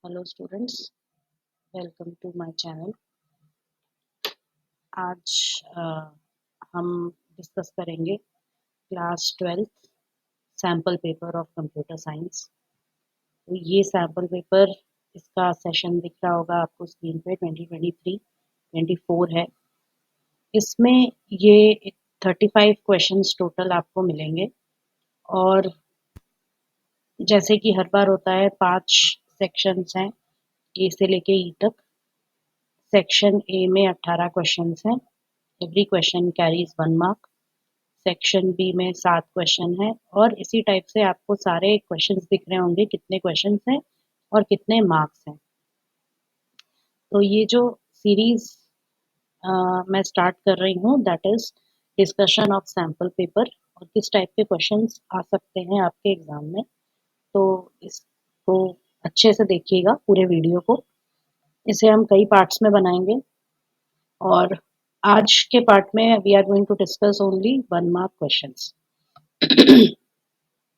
Hello students, welcome to my channel. आज हम discuss करेंगे class 12th sample paper of computer science. तो ये सैम्पल पेपर, इसका सेशन दिख रहा होगा आपको स्क्रीन पे। 2023-24 है। इसमें ये 35 क्वेश्चंस टोटल आपको मिलेंगे और जैसे कि हर बार होता है 5 सेक्शंस हैं, ए से लेके ई तक। सेक्शन ए में 18 क्वेश्चंस हैं। Every question carries 1 mark. Section B में 7 क्वेश्चन है और इसी टाइप से आपको सारे क्वेश्चंस दिख रहे होंगे कितने क्वेश्चंस हैं और कितने मार्क्स हैं। तो ये जो सीरीज मैं स्टार्ट कर रही हूँ, that is discussion of sample paper और किस टाइप के क्वेश्चंस आ सकते हैं आपके एग्जाम में। तो इसको अच्छे से देखिएगा पूरे वीडियो को। इसे हम कई पार्ट्स में बनाएंगे और आज के पार्ट में we are going to discuss only 1 mark questions.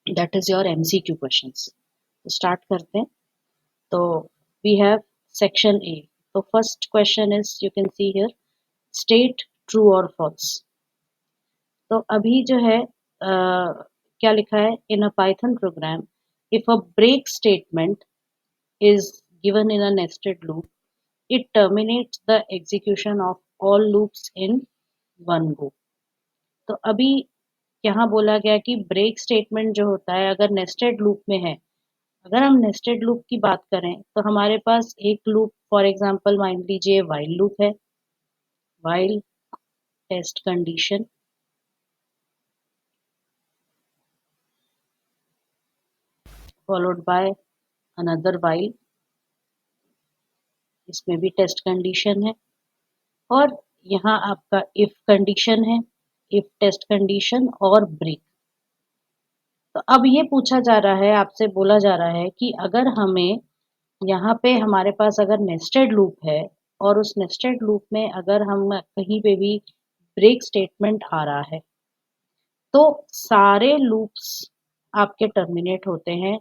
That is your MCQ questions. तो स्टार्ट करते हैं। तो वी हैव सेक्शन ए। तो first question is, you can see here, state true और फॉल्स। तो अभी जो है क्या लिखा है, in a Python program if a break statement is given in a nested loop, it terminates the execution of all loops in one go। तो अभी यहाँ बोला गया कि ब्रेक स्टेटमेंट जो होता है अगर नेस्टेड लूप में है, अगर हम नेस्टेड लूप की बात करें तो हमारे पास एक लूप, फॉर एग्जांपल मान लीजिए व्हाइल लूप है। While test condition, followed by another while, इसमें भी टेस्ट कंडीशन है। और यहाँ आपका इफ कंडीशन है, इफ टेस्ट कंडीशन और ब्रेक। तो अब ये पूछा जा रहा है, आपसे बोला जा रहा है कि अगर हमें यहाँ पे हमारे पास अगर नेस्टेड लूप है और उस नेस्टेड लूप में अगर हम कहीं पे भी ब्रेक स्टेटमेंट आ रहा है तो सारे लूप्स आपके टर्मिनेट होते हैं।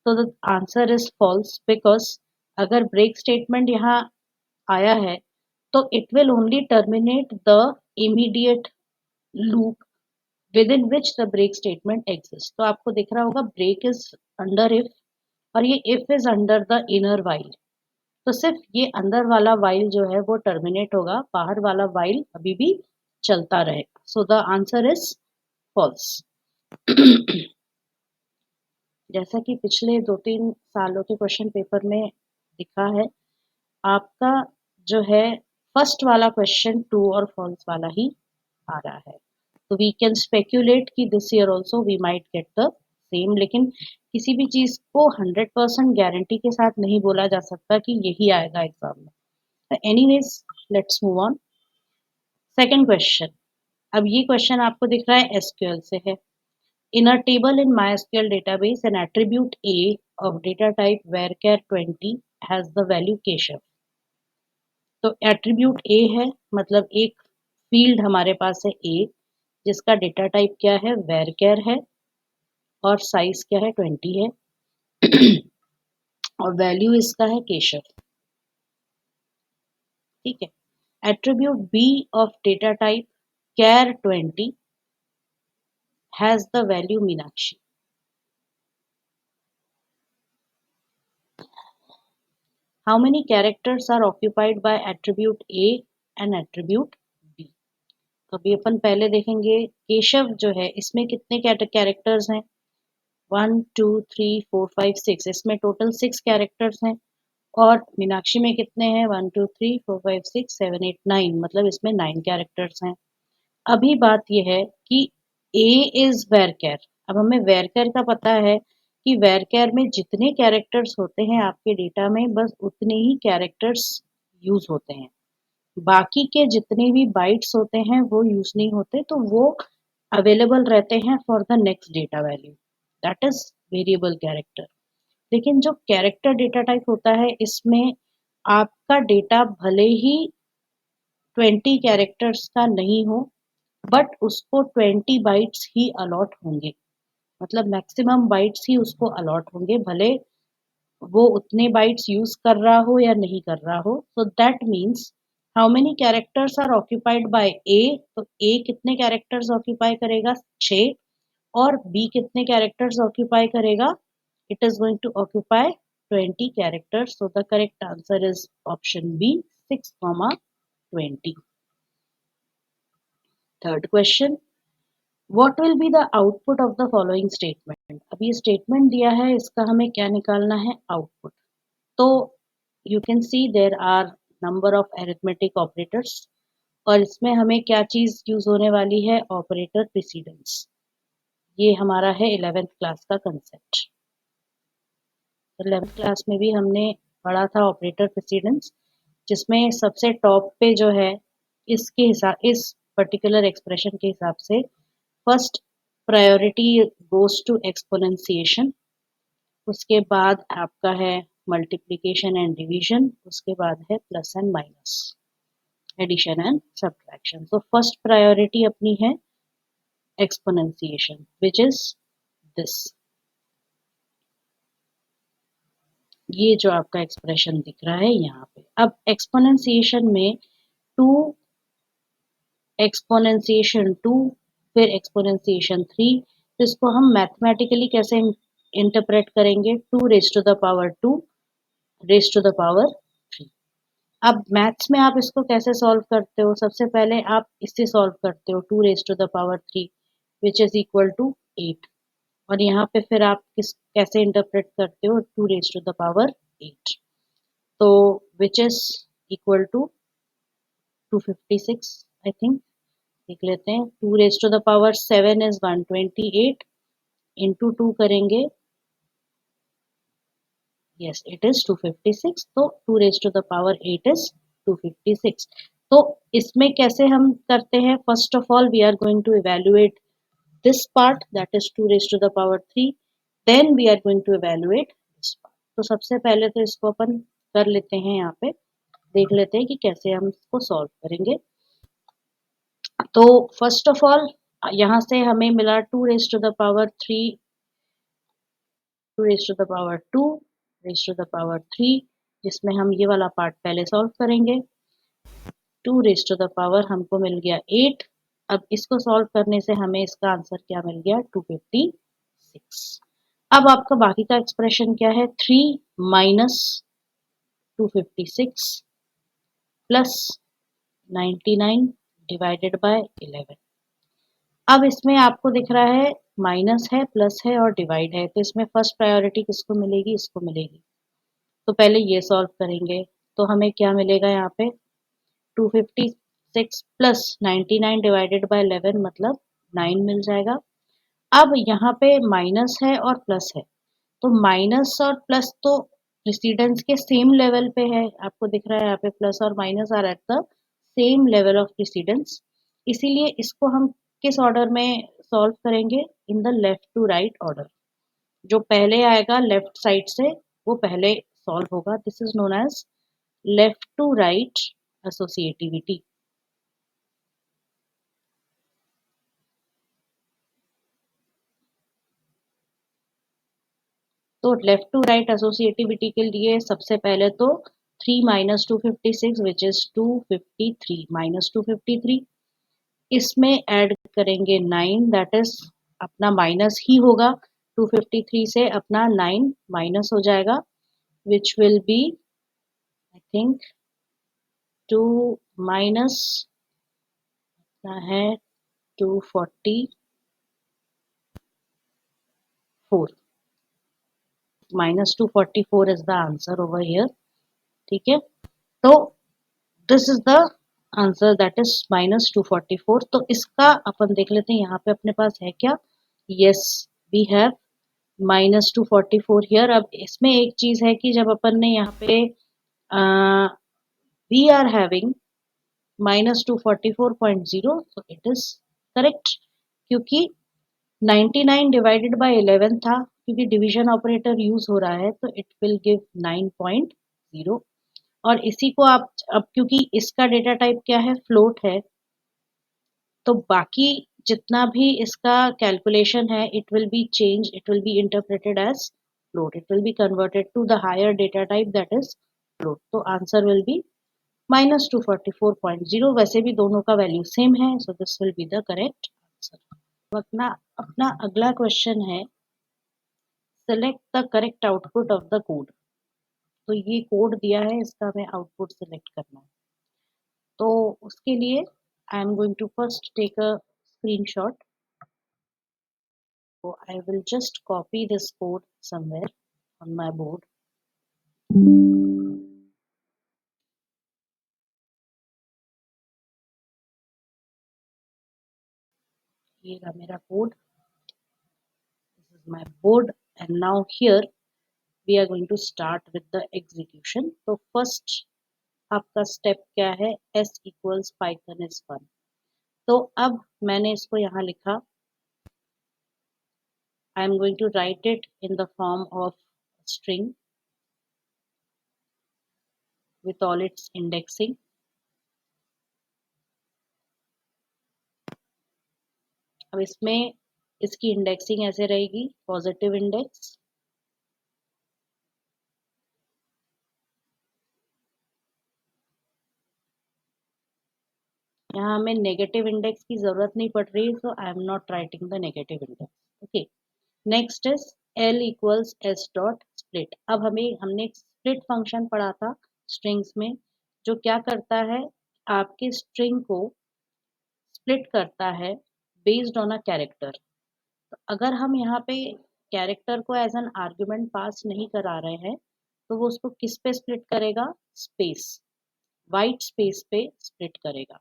तो the answer is false, because अगर ब्रेक स्टेटमेंट यहाँ आया है तो it will only terminate the immediate loop within which the break statement exist. तो आपको दिख रहा होगा ब्रेक इज अंडर इफ और ये if is under the inner while. तो सिर्फ ये अंदर वाला वाइल जो है वो टर्मिनेट होगा, बाहर वाला वाइल अभी भी चलता रहेगा। So the answer is false. जैसा कि पिछले 2-3 सालों के क्वेश्चन पेपर में दिखा है, आपका जो है फर्स्ट वाला क्वेश्चन ट्रू और फॉल्स वाला ही आ रहा है। तो वी कैन स्पेक्यूलेट कि this year also we might get the same, लेकिन किसी भी चीज को 100% गारंटी के साथ नहीं बोला जा सकता कि यही आएगा एग्जाम में। Anyways, let's move on. Second question. अब ये क्वेश्चन आपको दिख रहा है एसक्यूएल से है। In a table in MySQL database, an attribute A of data type varchar 20 has the value Keshav. तो एट्रीब्यूट A है, मतलब एक फील्ड हमारे पास है A जिसका डेटा टाइप क्या है, varchar है और साइज क्या है, 20 है और वैल्यू इसका है केशव। ठीक है। Attribute B of data type char 20 has the value Meenakshi. How many characters are occupied by attribute A and attribute B? तो अभी अपन पहले देखेंगे केशव जो है इसमें कितने कैरेक्टर्स हैं। 1 2 3 4 5 6, इसमें टोटल 6 कैरेक्टर्स हैं। और मीनाक्षी में कितने हैं, 1 2 3 4 5 6 7 8 9, मतलब इसमें 9 कैरेक्टर्स हैं। अभी बात यह है कि A इज वेरकैर। अब हमें वेरकैर का पता है कि वेरकैर में जितने कैरेक्टर्स होते हैं आपके डेटा में बस उतने ही कैरेक्टर्स यूज होते हैं, बाकी के जितने भी बाइट्स होते हैं वो यूज नहीं होते, तो वो अवेलेबल रहते हैं for the next data value, that is variable character. लेकिन जो कैरेक्टर डेटा टाइप होता है इसमें आपका डेटा भले ही 20 कैरेक्टर्स का नहीं हो बट उसको 20 बाइट्स ही अलॉट होंगे, मतलब मैक्सिमम बाइट्स ही उसको अलॉट होंगे, भले वो उतने बाइट्स यूज कर रहा हो या नहीं कर रहा हो। So that means how many characters are occupied by A, तो ए कितने कैरेक्टर्स ऑक्यूपाई करेगा, 6, और बी कितने कैरेक्टर्स ऑक्यूपाई करेगा, it is going to occupy 20 characters. So the correct answer is option B, 6, 20। Third question, what will be the output of the following statement. अब ये statement दिया है, इसका हमें क्या निकालना है, आउटपुट। तो you can see there are number of arithmetic operators, और इसमें हमें क्या चीज यूज होने वाली है, ऑपरेटर प्रेसिडेंस। ये हमारा है 11th क्लास का कंसेप्ट। 11th क्लास में भी हमने पढ़ा था ऑपरेटर प्रेसिडेंस, जिसमें सबसे टॉप पे जो है, इसके हिसाब, इस पर्टिकुलर एक्सप्रेशन के हिसाब से first priority goes to exponentiation, उसके बाद आपका है मल्टीप्लिकेशन एंड डिवीजन, उसके बाद है plus and minus, addition and subtraction. तो फर्स्ट प्रायोरिटी अपनी है एक्सपोनेंशिएशन, विच इज दिस। ये जो आपका एक्सप्रेशन दिख रहा है यहाँ पे। अब एक्सपोनेंशिएशन में 2 एक्सपोनेंशिएशन 2 फिर एक्सपोनेंशिएशन 3, तो इसको हम मैथमेटिकली कैसे इंटरप्रेट करेंगे, 2 raise to the power 2 raise to the power 3। अब मैथ्स में आप इसको कैसे सॉल्व करते हो, सबसे पहले आप इससे सॉल्व करते हो 2 raise to the power 3 which is equal to 8, और यहाँ पे फिर आप कैसे इंटरप्रेट करते हो, 2 रेज टू द पावर 8, तो which is equal to 256 I think. देख लेते हैं, 2 raise to the power 7 is 128, into 2 करेंगे, यस इट इज 256, तो 2 raise to the power 8 is 256। तो इसमें कैसे हम करते हैं, first of all we are going to evaluate this part, that is 2 raised to the power 3, then we are going to evaluate this part। तो सबसे पहले तो इसको अपन कर लेते हैं, यहाँ पे देख लेते हैं कि कैसे हम इसको सॉल्व करेंगे। तो फर्स्ट ऑफ ऑल यहाँ से हमें मिला 2 raised to the power 3, 2 raised to the power 2 raised to the power 3, जिसमें हम ये वाला पार्ट पहले सॉल्व करेंगे। 2 raised to the power हमको मिल गया 8। अब इसको सॉल्व करने से हमें इसका आंसर क्या मिल गया, 256। अब आपका बाकी का एक्सप्रेशन क्या है, 3 माइनस 256 प्लस 99 डिवाइडेड बाय 11। अब इसमें आपको दिख रहा है माइनस है, प्लस है और डिवाइड है, तो इसमें फर्स्ट प्रायोरिटी किसको मिलेगी, इसको मिलेगी। तो पहले ये सॉल्व करेंगे, तो हमें क्या मिलेगा, यहाँ पे 256 प्लस 99 डिवाइडेड बाय 11 मतलब 9 मिल जाएगा। अब यहाँ पे माइनस है और प्लस है, तो माइनस और प्लस तो प्रेसिडेंस के सेम लेवल पे है, आपको दिख रहा है यहाँ पे प्लस और minus are at the same level of precedence, इसीलिए इसको हम किस ऑर्डर में सॉल्व करेंगे, in the left to right order. जो पहले आएगा लेफ्ट साइड से वो पहले सॉल्व होगा, this is known as left to right associativity. तो लेफ्ट टू राइट एसोसिएटिविटी के लिए सबसे पहले तो 3 माइनस 256 विच इज 253 माइनस 253, इसमें ऐड करेंगे 9, दैट इज अपना माइनस ही होगा, 253 से अपना 9 माइनस हो जाएगा, which will be I think 2 minus है 244, minus 244 is the answer over here. ठीक है, तो this is the answer that is minus 244। तो इसका अपन देख लेते हैं, यहाँ पे अपने पास है क्या, yes we have minus 244 here. अब इसमें एक चीज है कि जब अपन ने यहाँ पे वी आर हैविंग माइनस 244.0, तो इट इज करेक्ट, क्योंकि 99 डिवाइडेड बाय 11 था, क्योंकि डिवीजन ऑपरेटर यूज हो रहा है, तो इट विल गिव 9.0। और इसी को आप अब क्योंकि इसका डेटा टाइप क्या है, फ्लोट है, तो बाकी जितना भी इसका कैलकुलेशन है it will be change, it will be interpreted as float. It will be converted to the higher data type, that is float. तो answer will be -244.0. वैसे भी दोनों का वैल्यू सेम है, so this will be the correct answer. अपना अपना अगला question है, select the correct output of the code. तो ये कोड दिया है, इसका हमें आउटपुट सिलेक्ट करना है. तो उसके लिए I am going to first take a screenshot. So I will just copy this code somewhere on my board. ये रहा मेरा code. This is my board, and now here we are going to start with the execution. तो first आपका step क्या है? s equals python is 1. तो अब मैंने इसको यहाँ लिखा. I am going to write it in the form of string with all its indexing. अब इसमें इसकी इंडेक्सिंग ऐसे रहेगी, पॉजिटिव इंडेक्स, यहाँ हमें नेगेटिव इंडेक्स की जरूरत नहीं पड़ रही, so I am not writing the negative index. Okay, next is l equals s dot split. अब हमने एक स्प्लिट फंक्शन पढ़ा था स्ट्रिंग्स में, जो क्या करता है, आपके स्ट्रिंग को स्प्लिट करता है बेस्ड ऑन अ कैरेक्टर. तो अगर हम यहाँ पे कैरेक्टर को एज एन आर्ग्यूमेंट पास नहीं करा रहे हैं, तो वो उसको किस पे स्प्लिट करेगा? स्पेस, वाइट स्पेस पे स्प्लिट करेगा.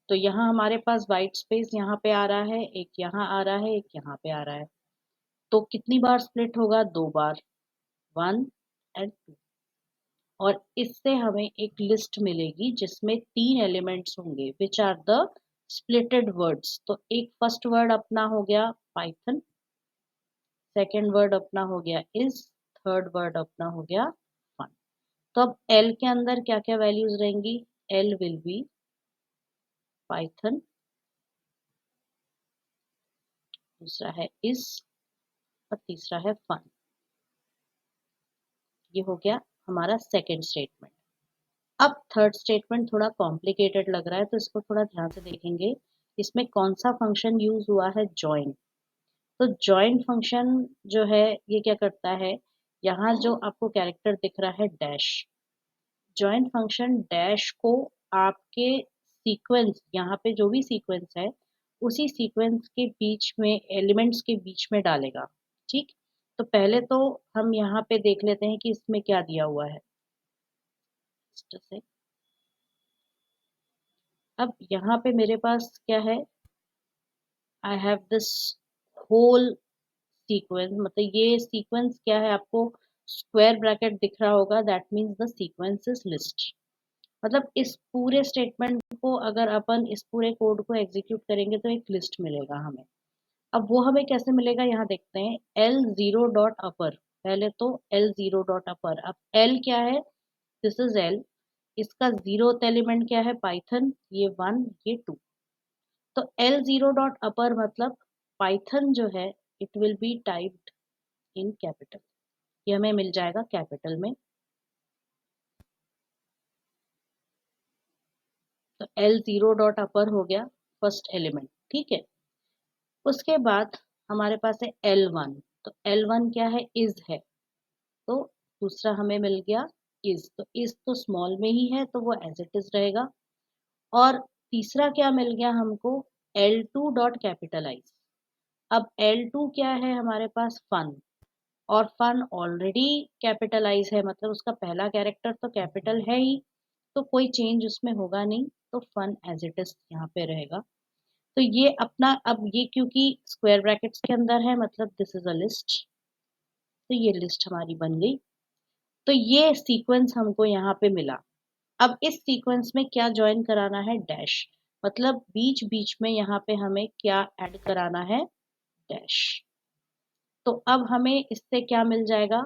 तो यहाँ हमारे पास वाइट स्पेस यहाँ पे आ रहा है, एक यहाँ आ रहा है, एक यहाँ पे आ रहा है. तो कितनी बार स्प्लिट होगा? 2 बार, 1 एंड 2. और इससे हमें एक लिस्ट मिलेगी जिसमें 3 एलिमेंट्स होंगे, which are the splitted words. तो एक फर्स्ट वर्ड अपना हो गया पाइथन, सेकेंड वर्ड अपना हो गया इज, थर्ड वर्ड अपना हो गया फन. तो अब एल के अंदर क्या क्या वैल्यूज रहेंगी? एल विल बी पाइथन, दूसरा है इज, और तीसरा है फन. ये हो गया हमारा सेकेंड स्टेटमेंट. अब थर्ड स्टेटमेंट थोड़ा कॉम्प्लिकेटेड लग रहा है, तो इसको थोड़ा ध्यान से देखेंगे. इसमें कौन सा फंक्शन यूज हुआ है? जॉइन. तो जॉइन फंक्शन जो है ये क्या करता है, यहाँ जो आपको कैरेक्टर दिख रहा है डैश, जॉइन फंक्शन डैश को आपके सीक्वेंस, यहाँ पे जो भी सीक्वेंस है उसी सीक्वेंस के बीच में, एलिमेंट्स के बीच में डालेगा. ठीक, तो पहले तो हम यहाँ पे देख लेते हैं कि इसमें क्या दिया हुआ है. अब यहाँ पे मेरे पास क्या है? I have this whole sequence. मतलब ये सीक्वेंस क्या है, आपको स्क्वायर ब्रैकेट दिख रहा होगा, that means the sequence is list. मतलब इस पूरे स्टेटमेंट को अगर अपन इस पूरे कोड को एग्जीक्यूट करेंगे तो एक लिस्ट मिलेगा हमें. अब वो हमें कैसे मिलेगा, यहाँ देखते हैं. L0 डॉट अपर, पहले तो L0 डॉट अपर. अब L क्या है? This is L. इसका जीरोथ एलिमेंट क्या है? पाइथन, ये 1 ये 2. तो L0 डॉट अपर मतलब पाइथन जो है it will B typed in capital. ये हमें मिल जाएगा कैपिटल में. तो L0 डॉट अपर हो गया फर्स्ट एलिमेंट. ठीक है, उसके बाद हमारे पास है L1. तो L1 क्या है? इज है. तो दूसरा हमें मिल गया इज. तो इज तो स्मॉल में ही है, तो वो एज इट इज रहेगा. और तीसरा क्या मिल गया हमको? L2 dot capitalise. अब L2 क्या है हमारे पास? फन. और फन ऑलरेडी कैपिटलाइज है, मतलब उसका पहला कैरेक्टर तो कैपिटल है ही, तो कोई चेंज उसमें होगा नहीं. तो फन एज इट इज यहाँ पे रहेगा. तो ये अपना, अब ये क्योंकि स्क्वायर ब्रैकेट्स के अंदर है, मतलब दिस इज अ लिस्ट. तो ये लिस्ट हमारी बन गई. तो ये सीक्वेंस हमको यहाँ पे मिला. अब इस सीक्वेंस में क्या ज्वाइन कराना है? डैश. मतलब बीच बीच में यहाँ पे हमें क्या ऐड कराना है? डैश. तो अब हमें इससे क्या मिल जाएगा?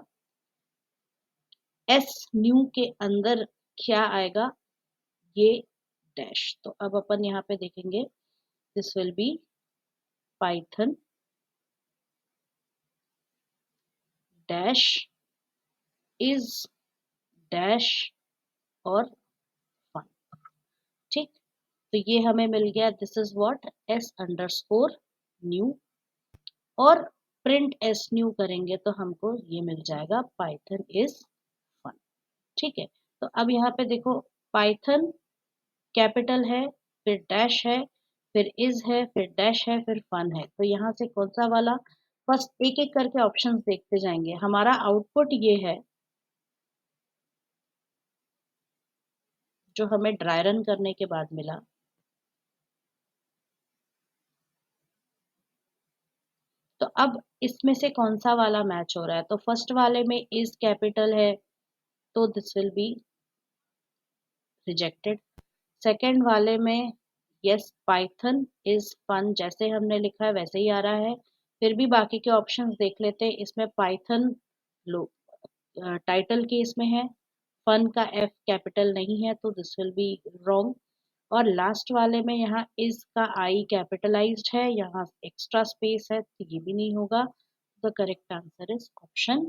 एस न्यू के अंदर क्या आएगा? ये डैश. तो अब अपन यहाँ पे देखेंगे, this will be Python dash is dash और फन। ठीक, तो ये हमें मिल गया, दिस इज व्हाट s_new, और प्रिंट एस न्यू करेंगे तो हमको ये मिल जाएगा पाइथन इज फन। ठीक है, तो अब यहाँ पे देखो, पाइथन कैपिटल है, फिर डैश है, फिर इज है, फिर डैश है, फिर फन है। तो यहाँ से कौन सा वाला, फर्स्ट एक एक करके ऑप्शंस देखते जाएंगे। हमारा आउटपुट ये है जो हमें ड्राई रन करने के बाद मिला। तो अब इसमें से कौन सा वाला मैच हो रहा है, तो फर्स्ट वाले में इज कैपिटल है तो this will be rejected. Second वाले में यस पाइथन इज फन, जैसे हमने लिखा है वैसे ही आ रहा है। फिर भी बाकी के ऑप्शंस देख लेते हैं। इसमें पाइथन लो टाइटल के इसमें है, फन का एफ कैपिटल नहीं है तो दिस विल बी रॉन्ग। और लास्ट वाले में यहाँ इज का आई कैपिटलाइज्ड है, यहाँ एक्स्ट्रा स्पेस है तो ये भी नहीं होगा। The correct answer is option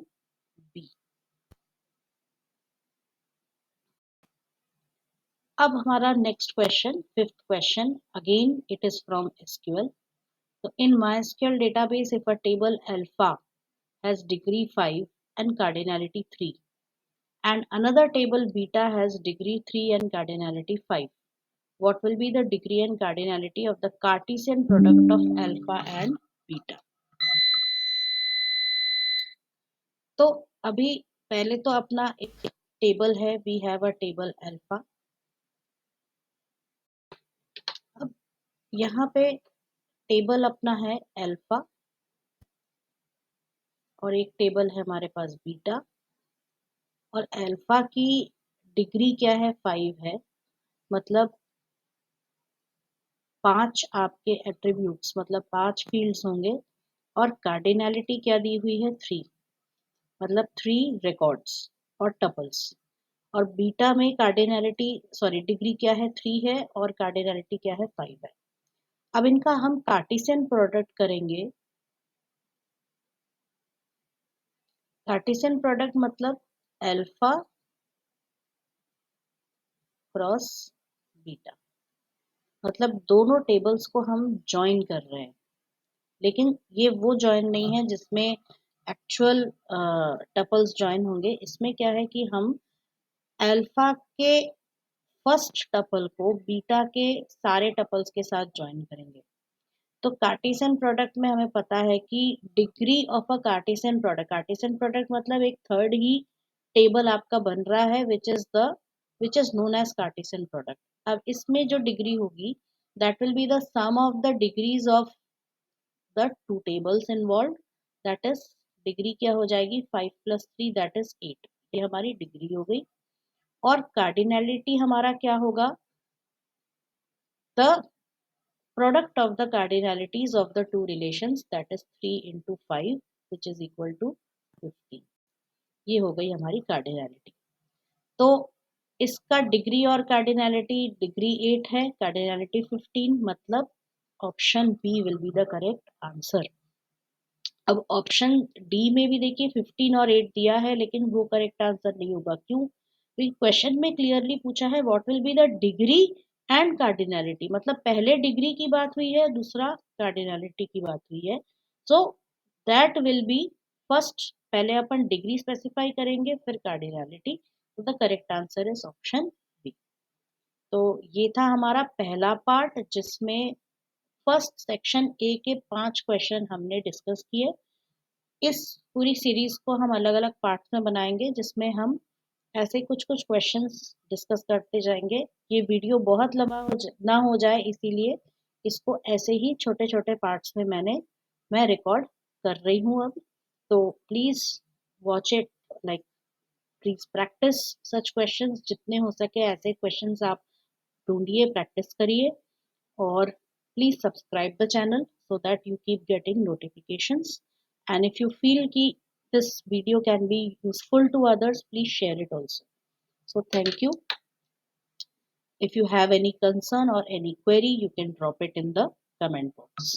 B. अब हमारा next question, fifth question, again it is from SQL. So in MySQL database, if a table alpha has degree 5 and cardinality 3, and another table beta has degree 3 and cardinality 5, what will be the degree and cardinality of the Cartesian product of alpha and beta? तो अभी पहले तो अपना एक table है, we have a table alpha। अब यहाँ पे टेबल अपना है अल्फा और एक टेबल है हमारे पास बीटा, और अल्फा की डिग्री क्या है, 5 है, मतलब 5 आपके एट्रीब्यूट्स मतलब 5 फील्ड्स होंगे, और कार्डिनैलिटी क्या दी हुई है, 3, मतलब 3 रिकॉर्ड्स और टपल्स। और बीटा में कार्डिनैलिटी सॉरी डिग्री क्या है, 3 है, और कार्डिनैलिटी क्या है, 5 है। अब इनका हम कार्टेशियन प्रोडक्ट करेंगे। कार्टेशियन प्रोडक्ट मतलब अल्फा क्रॉस बीटा, मतलब दोनों टेबल्स को हम ज्वाइन कर रहे हैं, लेकिन ये वो ज्वाइन नहीं है जिसमें एक्चुअल टपल्स ज्वाइन होंगे। इसमें क्या है कि हम अल्फा के फर्स्ट टपल को बीटा के सारे टपल्स के साथ ज्वाइन करेंगे। तो कार्टेशियन प्रोडक्ट में हमें पता है कि degree of a cartesian product मतलब एक थर्ड ही टेबल आपका बन रहा है which is known as cartesian product. अब इसमें जो डिग्री होगी that will be the sum of the degrees of the two tables involve, that is degree क्या हो जाएगी, 5 + 3 दैट इज 8। ये हमारी डिग्री हो गई। और कार्डिनैलिटी हमारा क्या होगा, the product of the cardinalities of the two relations, that is 3 into 5 which is equal to 15। ये हो गई हमारी कार्डिनैलिटी। तो इसका डिग्री और कार्डिनैलिटी, डिग्री 8 है, कार्डिनैलिटी 15, मतलब option B will be the correct answer. अब ऑप्शन डी में भी देखिए 15 और 8 दिया है, लेकिन वो करेक्ट आंसर नहीं होगा। क्यों, तो क्वेश्चन में क्लियरली पूछा है what will be the degree and cardinality, मतलब पहले डिग्री की बात हुई है, दूसरा कार्डिनैलिटी की बात हुई है। So that will be first, पहले अपन डिग्री स्पेसिफाई करेंगे फिर कार्डिनैलिटी। तो the correct answer is option B. तो ये था हमारा पहला पार्ट जिसमें फर्स्ट सेक्शन ए के 5 क्वेश्चन हमने डिस्कस किए। इस पूरी सीरीज को हम अलग अलग पार्ट्स में बनाएंगे जिसमें हम ऐसे कुछ कुछ क्वेश्चंस डिस्कस करते जाएंगे। ये वीडियो बहुत लंबा ना हो जाए, इसीलिए इसको ऐसे ही छोटे छोटे पार्ट्स में मैं रिकॉर्ड कर रही हूँ अब। तो please watch it, like please practice such questions, जितने हो सके ऐसे क्वेश्चंस आप ढूंढिए, प्रैक्टिस करिए, और please subscribe the channel so that you keep getting notifications, and if you feel ki this video can be useful to others, please share it also. So thank you. If you have any concern or any query, you can drop it in the comment box.